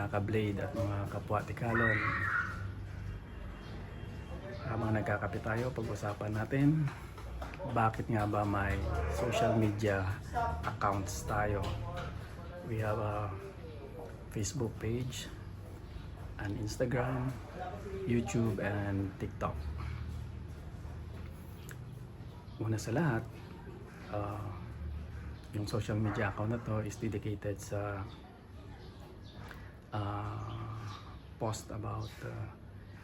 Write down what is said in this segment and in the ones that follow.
mga ka-blade at mga kapwa tikalon. Habang nagkakape tayo, pag-usapan natin bakit nga ba may social media accounts tayo. We have a Facebook page, an Instagram, YouTube, and TikTok. Una sa lahat, yung social media account na to is dedicated sa post about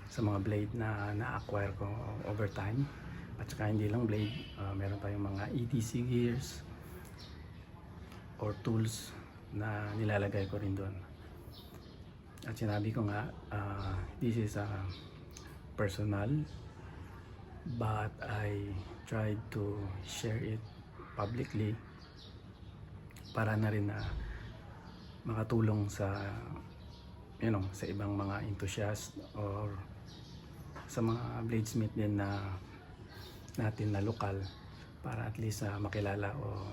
sa mga blade na na-acquire ko over time. At saka hindi lang blade, meron tayong mga EDC gears or tools na nilalagay ko rin doon. At sinabi ko nga, this is a personal, but I tried to share it publicly para na rin na makatulong sa sa ibang mga enthusiast or sa mga bladesmith din na natin na lokal, para at least makilala o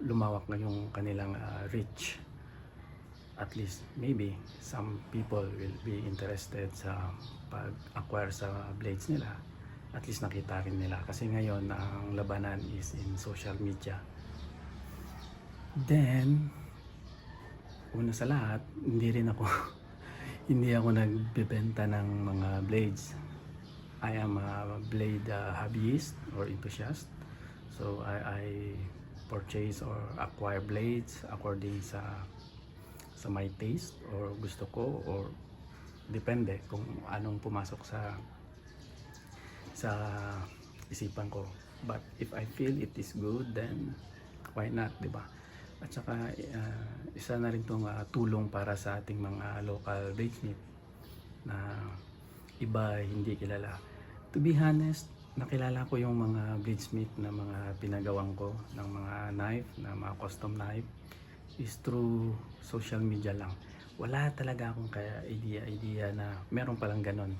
lumawak na yung kanilang reach. At least maybe some people will be interested sa pag-acquire sa blades nila. At least nakita rin nila, kasi ngayon ang labanan is in social media. Then una sa lahat, hindi hindi ako nagbebenta ng mga blades. I am a blade hobbyist or enthusiast. So I purchase or acquire blades according sa my taste or gusto ko, or depende kung anong pumasok sa isipan ko. But if I feel it is good, then why not, di ba? At saka isa na rin itong tulong para sa ating mga local bladesmith na iba hindi kilala. To be honest, nakilala ko yung mga bladesmith na mga pinagawang ko ng mga knife, na mga custom knife, is through social media lang. Wala talaga akong kaya idea na meron palang ganon.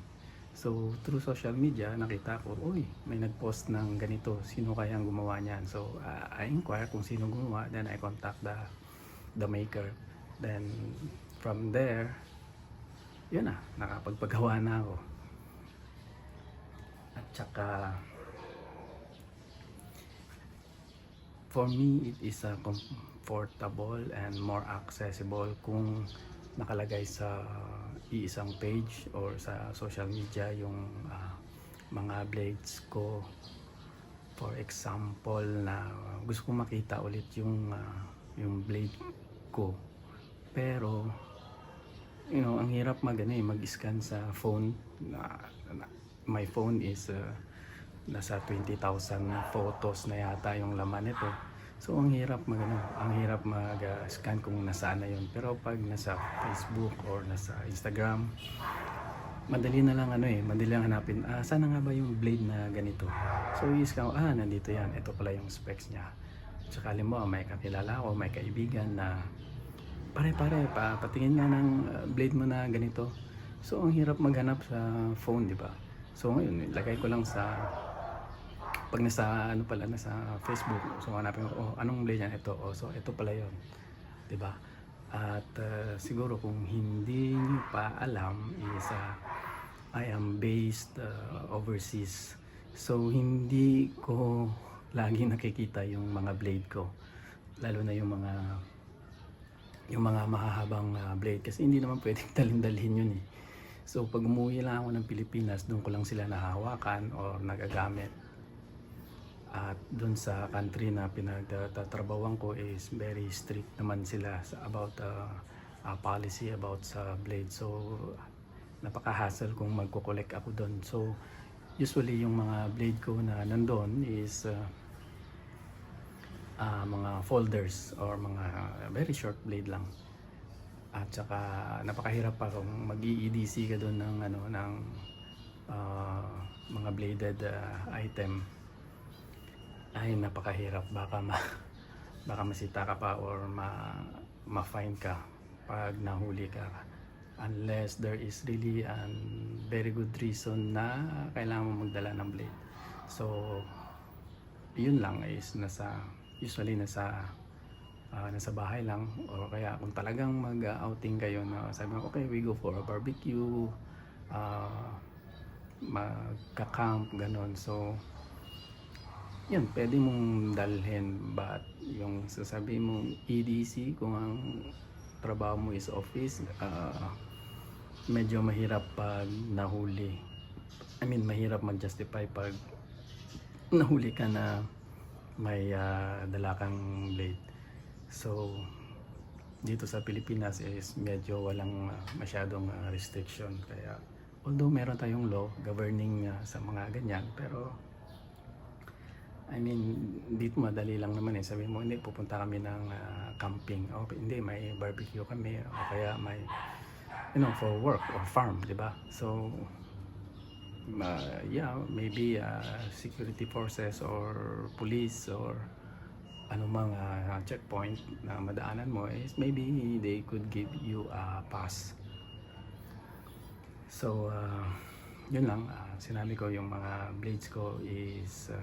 So through social media, nakita ko, uy, may nag-post ng ganito, sino kaya ang gumawa niyan? So I inquire kung sino gumawa, then I contact the maker. Then from there, yun na, nakapagpagawa na ako. At saka for me, it is comfortable and more accessible kung nakalagay sa iisang page or sa social media yung mga blades ko. For example, na gusto kong makita ulit yung blade ko, pero ang hirap mag-scan sa phone. My phone is nasa 20,000 photos na yata yung laman nito. So ang hirap mag-scan kung nasaan na yun. Pero pag nasa Facebook or nasa Instagram, madali na lang madali lang hanapin, saan nga ba yung blade na ganito. So i-scan, nandito yan, ito pala yung specs niya. Sakali mo may kakilala ko, may kaibigan na pare patingin nga ng blade mo na ganito. So ang hirap maghanap sa phone, di ba? So ngayon, lagay ko lang pag nasa nasa Facebook, so hanapin ko, anong blade yan, ito, so ito pala yon, 'di ba? At siguro kung hindi niyo pa alam is I am based overseas. So hindi ko lagi nakikita yung mga blade ko, lalo na yung mga mahahabang blade, kasi hindi naman pwedeng dalhin yun eh. So pag umuwi lang ako ng Pilipinas, doon ko lang sila nahahawakan or nagagamit. At dun sa country na pinagtatrabawan ko is very strict naman sila about policy about sa blade. So napaka-hassle kung magko-collect ako doon. So usually yung mga blade ko na nandun is mga folders or mga very short blade lang. At saka napakahirap pa kung mag-EDC ka doon ng mga bladed item. Ay, napakahirap, baka masita ka pa or ma-fine ka pag nahuli ka, unless there is really a very good reason na kailangan mo magdala ng blade. So yun lang is usually nasa nasa bahay lang, o kaya kung talagang mag-outing kayo na sabi mo, okay, we go for a barbecue, uh, magka-camp, ganon. So, yun, pwede mong dalhin, but yung sasabi mong EDC, kung ang trabaho mo is office, medyo mahirap pag nahuli. I mean, mahirap mag-justify pag nahuli ka na may dala kang blade. So, dito sa Pilipinas is medyo walang masyadong restriction. Kaya, although meron tayong law governing sa mga ganyan, pero I mean, dito madali lang naman eh. Sabi mo, hindi, pupunta kami ng camping. O hindi, may barbecue kami. O kaya may, for work or farm, di ba? So, yeah, maybe security forces or police or anumang checkpoint na madaanan mo is maybe they could give you a pass. So, yun lang. Sinabi ko yung mga blades ko is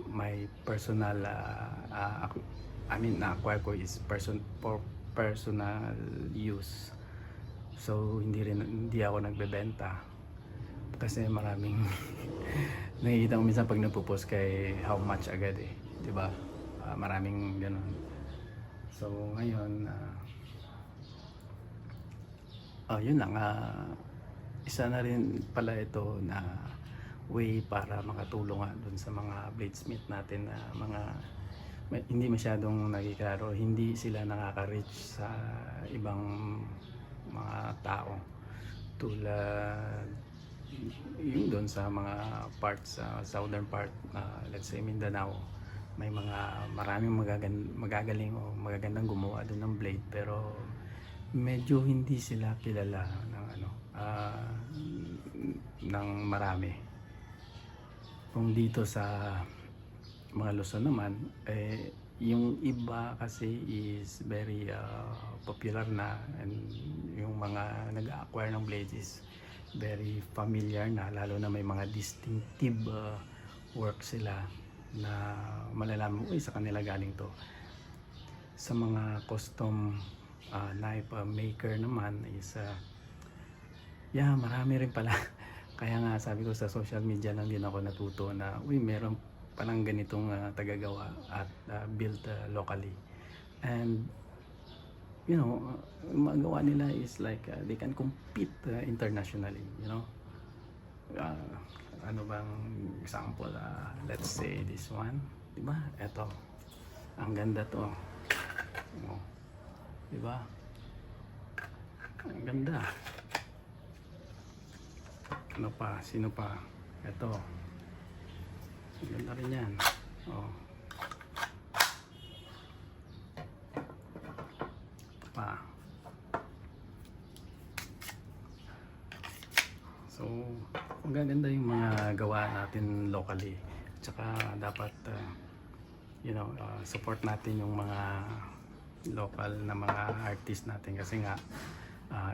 my personal na-acquire ko is for personal use. So hindi ako nagbebenta kasi maraming nakikita ko minsan pag nagpo-post kay how much agad eh, 'di ba? Maraming ganun. So ngayon yun lang, isa na rin pala ito na way para makatulong dun sa mga bladesmith natin na hindi masyadong nagkiklaro, hindi sila nakaka-reach sa ibang mga tao, tulad yung doon sa mga parts sa southern part, let's say Mindanao, may maraming magagaling o magagandang gumawa doon ng blade, pero medyo hindi sila kilala ng marami. Kung dito sa mga Luzon naman, yung iba kasi is very popular na, and yung mga nag-acquire ng blades is very familiar na, lalo na may mga distinctive work sila na malalaman mo, sa kanila galing to. Sa mga custom knife maker naman is marami rin pala. Kaya nga sabi ko, sa social media lang din ako natuto na meron palang ganitong tagagawa at built locally. And magawa nila is like they can compete internationally, ano bang example, let's say this one, di ba? Eto, ang ganda to, di ba? Ang ganda. Ano pa? Sino pa? Ito. Ang ganda rin yan. Ito pa. So, ang ganda yung mga gawa natin locally. Tsaka dapat, support natin yung mga local na mga artist natin. Kasi nga,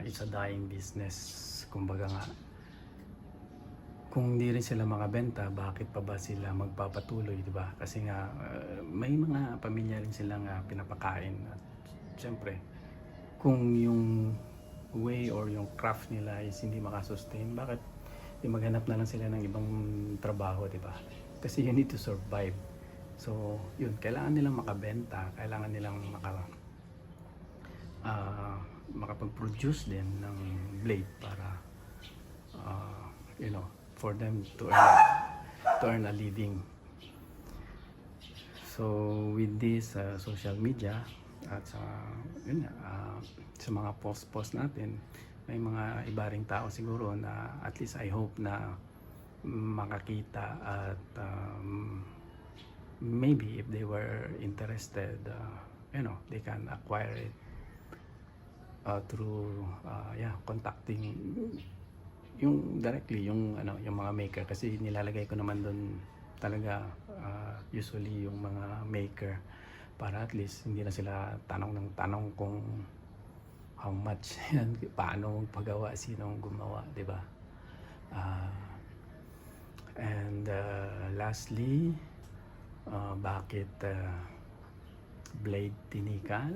it's a dying business. Kumbaga nga, kung hindi rin sila makabenta, bakit pa ba sila magpapatuloy, di ba? Kasi nga may mga pamilya rin silang pinapakain. At syempre, kung yung way or yung craft nila is hindi makasustain, bakit di maghanap na lang sila ng ibang trabaho, di ba? Kasi you need to survive. So, yun, kailangan nilang makabenta, kailangan nilang makapag-produce din ng blade para for them to earn a living. So with this social media at sa mga post natin, may mga iba ring tao siguro na at least I hope na makakita at maybe if they were interested, they can acquire it through contacting yung directly yung mga maker, kasi nilalagay ko naman doon talaga usually yung mga maker, para at least hindi na sila tanong ng tanong kung how much yan, paano paggawa, sinong gumawa, di ba? And lastly, bakit Blade Tinikal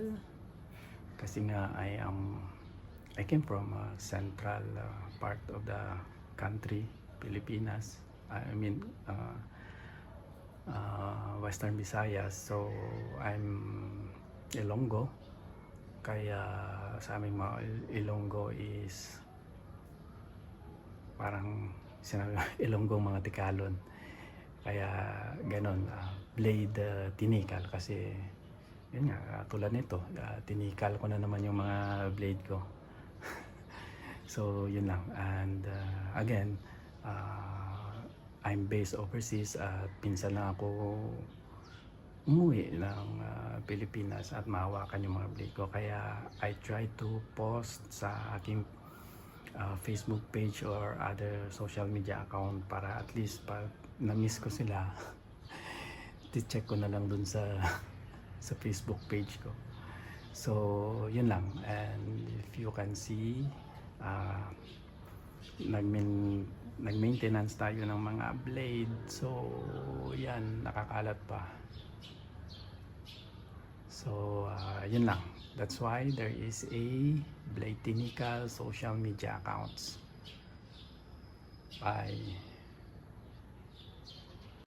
kasi nga I came from a central part of the country, Pilipinas. I mean Western Visayas. So I'm Ilonggo. Kaya sa aming mga Ilonggo is parang sinabi Ilonggong mga Tikalon. Kaya ganon, Blade Tinikal kasi yun nga, tulad nito, tinikal ko na naman yung mga blade ko. So yun lang. And again, I'm based overseas at pinsan lang ako umuwi ng Pilipinas at mahawakan yung mga blade ko. Kaya I try to post sa aking Facebook page or other social media account para at least pag na-miss ko sila check ko na lang dun sa Facebook page ko. So yun lang. And if you can see, nag-maintenance tayo ng mga blade. So yan, nakakalat pa. So yun lang. That's why there is a Blade Tinikal social media accounts. Bye.